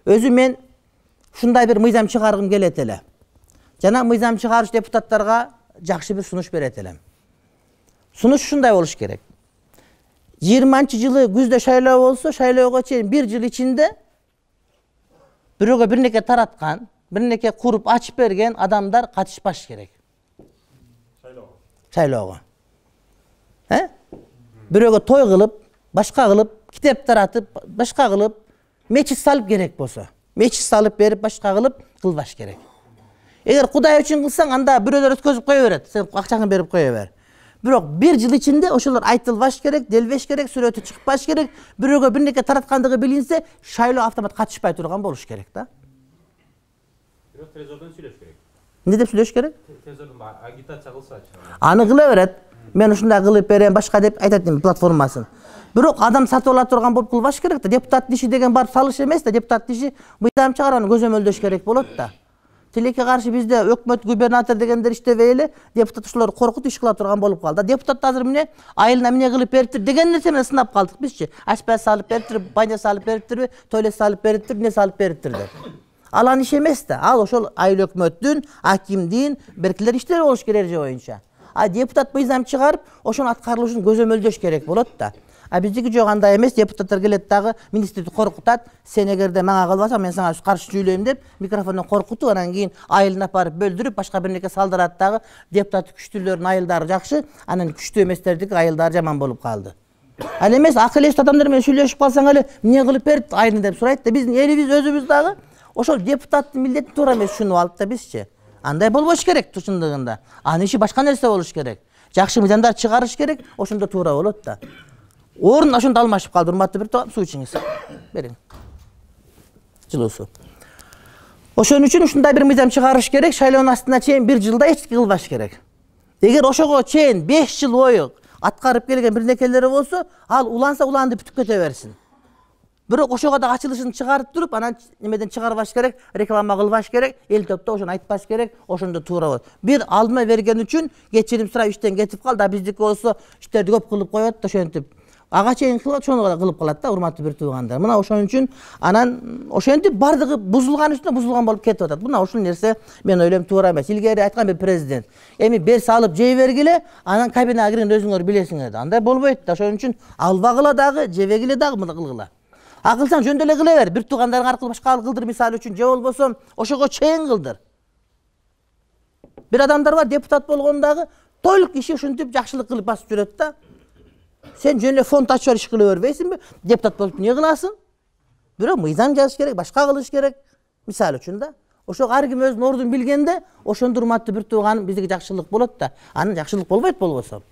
Özü men şunday bir mыйзам çıkargım kelet ele. Jana mыйзам çıkarış deputatlarga jakşı bir sunuş beret elem. Sunuş şunday boluş gerek. 20-yılı güzde şayloo bolsa, şaylooga çeyin 1 yıl içinde büröge birneke taratkan, birneke kurup açıp bergen adamlar katışbaş gerek. Şaylooga. He? Büröge toy kılıp, başka kılıp, kitap taratıp, başka kılıp, meçhis salıp gerek bolsa. Meçhis salıp berip başka kılıp kılbaş gerek. Eğer Kuday üçün kılsan, anda büröler ötközüp koya beret. Sen akçanı berip koya ber. Bирок 1 yıl içinde oşular aytılbaş gerek, delbeş gerek, sürötü çıkbaş gerek. Büröge birneke taratkandığı bilinse, şayloo avtomat katışpay turgan boluş gerek da. Bирок Trezordan süйлöş gerek. Ne dep süйлöş gerek? Trezordan agitatsiya kılsa. Anı kıla beret. Men uşunday kılıp berem, başka dep aytatım platformaсын. Bирок адам сатып ала турган болуп кылбаш керек да. Депутат диши деген барып салыш эмес да. Депутат диши мыйзам чыгарууну көзөмөлдөш керек болот да. Тилекке каршы бизде өкмөт, губернатор дегендер иштебей эле депутат ушулар коркут иш кыла турган болуп калды. Депутат азыр эмне айылына эмне кылып бериптир деген нерсе менен сынап калдык бизчи. Ашпай салып бериптир, баня салып бериптирби, туалет салып бериптир, эмне салып бериптир деп. Алан иш эмес да. Ал ошол айыл өкмөттүн, акимдин беркилер иштери болуш керек эреже боюнча. А депутат мыйзам чыгарып, ошонун аткарылышын көзөмөлдөш керек болот да. А биздики жок андай эмес, депутаттар келет дагы министрди коркутат. Сен эгерде мага кылбасаң, мен сага каршы сүйлөйм деп микрофондон коркутуп, анан кийин айылына апарып бөлдүрүп, башка бир нерсе салдырат дагы. Депутат күчтүүлөрдүн айылдары жакшы, анан күчтүү эместердики айылдары жаман болуп калды. Ал эмес акыл эстүү адамдар менен сүйлөшүп калсаң эле эмне кылып берип айылын деп сурайт да. Биздин элибиз өзүбүз дагы ошол депутаттын милдетин туура эмес түшүнүп алдык да бизчи. Андай болбош керек чындыгында. Анын иши башка нерсе болуш керек. Жакшы мыйзамдар чыгарыш керек, ошондо туура болот да. Орун ошондо алмашып калды, урматтуу бир суу ичиңиз. Бериң. Жылуу суу. Ошон үчүн ушундай бир мыйзам чыгарыш керек, шайлоонун астына чейин 1 жылда эч кылбаш керек. Эгер ошого чейин 5 жыл бою аткарып келген бир нерселери болсо, ал уланса уланды бүтүп кете берсин. Бирок ошого да ачылышын чыгарып туруп, анан немеден чыгарбаш керек, реклама кылбаш керек, эл топто ошону айтпаш керек, ошондо туура болот. Бир алдыма берген үчүн кечирим сурап иштен кетип кал да, биздики болсо иштерди көп кылып коет да ошентип. Ага чейин кылат, ошону кылып калат да, урматтуу бир туугандар. Мына ошон үчүн анан ошентип бардыгы бузулган үстүнө бузулган болуп кетип атат. Мына ушул нерсе мен ойлойм туура эмес. Илгери айткан бир президент, эми бер салып жей бергиле, анан кабинага киргенде өзүңөр билесиңер да. Андай болбойт да. Ошон үчүн албагыла дагы, жебегиле дагы мына кылгыла. Акылсаң жөндө эле кыла бер. Бир туугандарың аркылуу башка кылдыр, мисалы үчүн, же болбосо ошого чейин кылдыр. Бир адамдар бар, депутат болгондагы толук иши ушинтип жакшылык кылып басып жүрөт да. Sen jönle fond açar iş kılıp örbeysin mi? Deputat bolup niye kılasın? Bирок mıйзам жазыш керек, башка кылыш керек. Мисалы үчүн да. Ошо ар ким өзүнүн ордун билгенде, ошондо урматтуу бир тууганым биздики жакшылык болот да. Анын жакшылык болбойт болбосо.